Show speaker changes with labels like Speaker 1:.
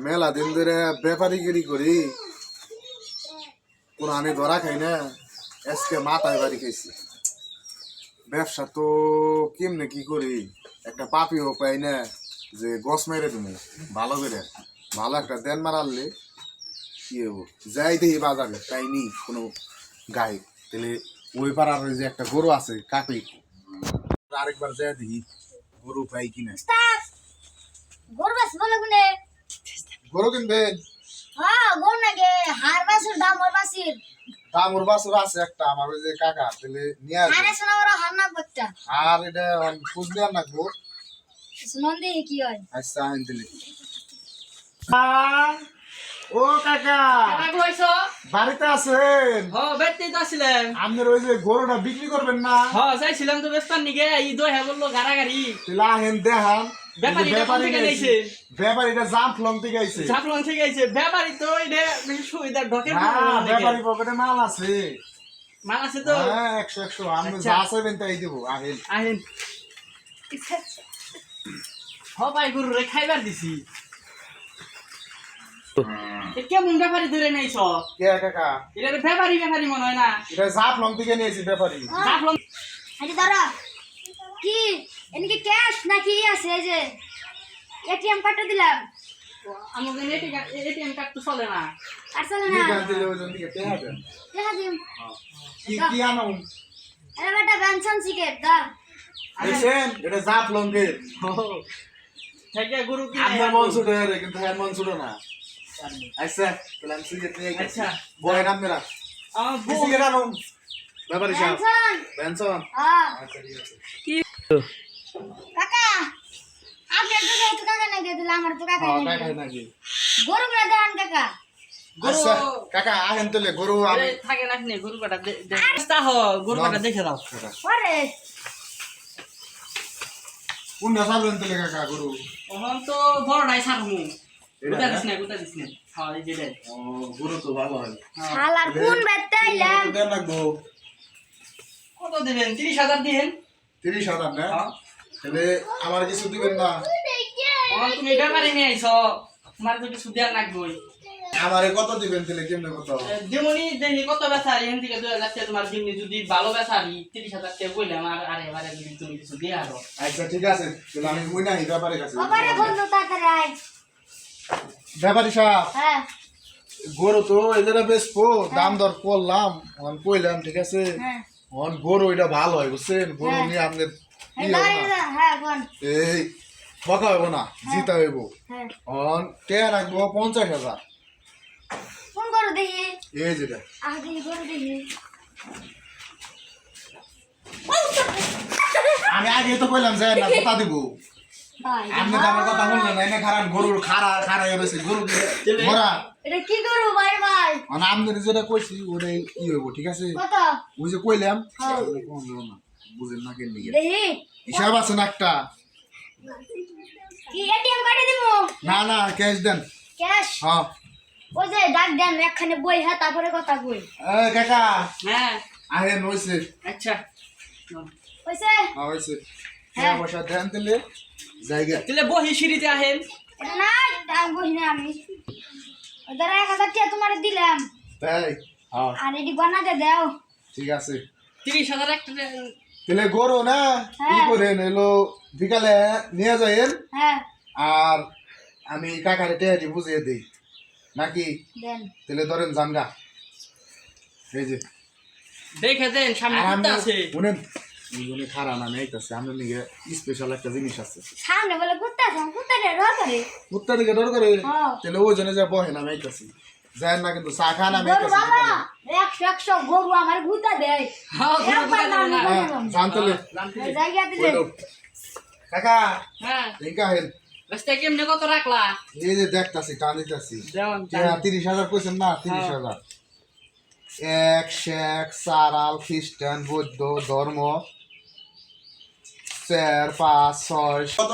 Speaker 1: মেলা দিন ধরে ব্যাপারীগিরি করি, কোন আনে ধরা খাই না, আজকে মাথায় বাড়ি খাইছি। ব্যবসা তো কেমনে কি করি, একটা পাপিও পাই না যে গছ মেরে তুমি ভালো করে ভালো একটা দেন মারালে কি হবো। যাই দেখি বাজারে পাইনি কোনো গাই, তাহলে ওই পাড়ার ওই যে একটা গরু আছে কাটি, আরেকবার যাই দেখি গরু পাই কিনা। গরু কিনবেন? দাম ওর বাছুর আছে একটা আমার ওই যে কাকা, তাহলে নিয়ে আসবে। আর এটা খুঁজলে আর নাকবো। আচ্ছা আইন দিলে। ও কাকা, বাড়িতে আছেন? আপনার ওই যে গরুটা বিক্রি করবেন না?
Speaker 2: চাইছিলাম তো বেস্তার নিগে ঈদ হয়ে বললো গাড়াগাড়ি
Speaker 1: আহেন দেখান। ব্যাপারীটা জাফলং থেকে আইছে।
Speaker 2: জাফলং থেকে আইছে ব্যাপারী তো এটা সুবিধা ঢোকে
Speaker 1: ব্যাপারী পকেটে মাল আছে।
Speaker 2: মাল আছে তো?
Speaker 1: হ্যাঁ 100 আপনি যা চাইবেন তাই দেবো। আহেন
Speaker 2: আহেন। সবাই গরু রে খাইবার দিছি। কেমন ব্যাপারী ধরে নেইছ?
Speaker 1: কে কাকা?
Speaker 2: এটা ব্যাপারী মনে হয় না?
Speaker 1: এটা জাফলং থেকে নিয়েছি ব্যাপারী।
Speaker 2: জাফলং
Speaker 3: কি এদিকে ক্যাশ নাকি আছে এই যে এটিএম কার্ডটা দিলাম।
Speaker 2: আমাদের এটিএম কার্ড তো চলে না।
Speaker 3: আর চলে না।
Speaker 1: গান দিলে ওই জন্য টেহা দেন।
Speaker 3: দেখা দিম।
Speaker 1: কি আনো?
Speaker 3: আরে বেটা বেনসন সিগারেট দা।
Speaker 1: দেখেন এটা জাফলং এর।
Speaker 2: থেকে গরু কি
Speaker 1: আপনার মন ছোট রে, কিন্তু এর মন ছোট না। আচ্ছা তাহলে আমি সিগারেট নিয়ে গেছি।
Speaker 2: আচ্ছা
Speaker 1: বয় নাম মেরা সিগারেট আনো। ব্যাপারী সাহেব বেনসন।
Speaker 3: হ্যাঁ
Speaker 1: আচ্ছা ঠিক আছে।
Speaker 3: কাকা আপনি তো কাকা না দিয়ে দিলাম, আমার তো কাকা
Speaker 1: হ্যাঁ
Speaker 3: নাই।
Speaker 1: কাকা নাকি
Speaker 3: গরু গুলা দেন কাকা।
Speaker 1: আচ্ছা কাকা আহেন তাহলে গরু আমি
Speaker 2: থাকে না নে গরু কাটা দেখে হ গরু কাটা দেখে দাও।
Speaker 3: ওরে
Speaker 1: কোন নাসাবেন তাহলে কাকা গরু?
Speaker 2: এখন তো বড়টাই ছাড়মু। গুতা দিস না হ্যাঁ এই যে
Speaker 1: ও গরু তো ভালো হয়।
Speaker 3: শালার কোন বেতে আইলাম।
Speaker 1: দেন লাগবো।
Speaker 2: কত দিবেন? 30,000 দিবেন।
Speaker 1: 30,000 না?
Speaker 2: হ্যাঁ
Speaker 1: তাহলে আমার কিছু দিবেন না?
Speaker 2: এখন তুমি ব্যাপারে নিয়ে আইছ, তোমার তো কিছু দেওয়ার লাগবেই।
Speaker 1: আমারে কত দিবেন তাহলে কেমনে কত?
Speaker 2: যেমনই দেখি কত বেচারি এখান থেকে 2,000 টাকা তোমার দিন যদি ভালো বেচারি 30,000 টাকা বললাম আর এবারে যদি তুমি কিছু দিয়ে আরো।
Speaker 1: আচ্ছা ঠিক আছে তাহলে আমি কই নাই ব্যাপারীর কাছে।
Speaker 3: বাবারে বন্ধু তাড়াতাড়ি আয়।
Speaker 1: ব্যাপারী সাহেব
Speaker 3: হ্যাঁ
Speaker 1: গরু তো এদের বেচবো, দাম দর করলাম অন কইলাম ঠিক আছে।
Speaker 3: হ্যাঁ
Speaker 1: অন গরু এটা ভালো হয় বুঝছেন, গরু নিয়ে আপনার কি হবে না।
Speaker 3: হ্যাঁ কোন
Speaker 1: এই বকা হইব না, জিতা হইব।
Speaker 3: হ্যাঁ
Speaker 1: অন কে রাখবো 50,000।
Speaker 3: কোন গরু দেখি?
Speaker 1: এই যেটা
Speaker 3: দেখি গরু দেখি।
Speaker 1: আমি আগে তো কইলাম যে না কথা দিব।
Speaker 3: ভাই
Speaker 1: আপনি তো আমার কথা শুনলেন না, এনে খারান গরুর খাড়া হয়ে রয়েছে গরু মরা।
Speaker 3: এটা কি গরু ভাই ভাই?
Speaker 1: মানে আপনার যেটা কইছি ওটাই কি হইব ঠিক আছে।
Speaker 3: কত?
Speaker 1: ওই যে কইলাম
Speaker 3: হ্যাঁ।
Speaker 1: বুঝেন না কেন নিয়ে
Speaker 3: দেখি
Speaker 1: হিসাব আছে না একটা।
Speaker 3: কি এটিএম কার্ডে দিমু?
Speaker 1: না না ক্যাশ দেন।
Speaker 3: ক্যাশ?
Speaker 1: হ্যাঁ
Speaker 3: ওই যে ডাক দেন একখানে বই, হ্যাঁ তারপরে কথা কই।
Speaker 1: এই কাকা
Speaker 2: হ্যাঁ
Speaker 1: আহেন হইছে।
Speaker 2: আচ্ছা
Speaker 3: কইছে?
Speaker 1: হ্যাঁ হইছে।
Speaker 3: হ্যাঁ।
Speaker 1: টাকা পয়সা দেন তাহলে জায়গা।
Speaker 2: তাহলে বহি সিঁড়িতে আহেন।
Speaker 3: এটা না আমি বই না আমি। ওদের 1,000 টাকা তোমারে দিলাম।
Speaker 1: তাই হ্যাঁ
Speaker 3: আর এডি বানাতে দাও।
Speaker 1: ঠিক আছে।
Speaker 2: 30,000 একটা
Speaker 1: তাহলে গরু না কি
Speaker 3: হ্যাঁ।
Speaker 1: করেন এলো বিকালে নিয়ে যাইয়েন,
Speaker 3: হ্যাঁ
Speaker 1: আর আমি কাকারে টেহাটি বুঝিয়ে দিই নাকি।
Speaker 3: দেন।
Speaker 1: তাহলে ধরেন জানগা এই যে
Speaker 2: দেখে দেন সামনে
Speaker 1: আর
Speaker 2: কুত্তা আছে।
Speaker 1: শুনেন উনি খারা না নেইতাছে আমার নিগে স্পেশাল একটা জিনিস আছে।
Speaker 3: সামনে বলে কুত্তা আছে, কুত্তাটা রকরে।
Speaker 1: কুত্তা দিকে ডর করে
Speaker 3: হ্যাঁ।
Speaker 1: তাহলে ওই জন্য যা বহে না মেইতাছি যায় না, কিন্তু চা খান আমি
Speaker 3: গরু বাবা 100 গরু আমার গুতা দেয়।
Speaker 2: হ্যাঁ গরু
Speaker 3: একবার
Speaker 2: গুতা
Speaker 3: না
Speaker 2: দেবো না।
Speaker 1: জানতলে
Speaker 3: জায়গা দিলে।
Speaker 1: কাকা
Speaker 2: হ্যাঁ
Speaker 1: দেখা হেন
Speaker 2: রাস্তা কেমনে কত রাখলা?
Speaker 1: এই যে দেখতাছি টান দিতাছি।
Speaker 2: যেমন
Speaker 1: 30,000 কইছেন না? 30,000 এক শেখ সারাল খ্রিস্টান বৌদ্ধ ধর্ম 4 5 6 কত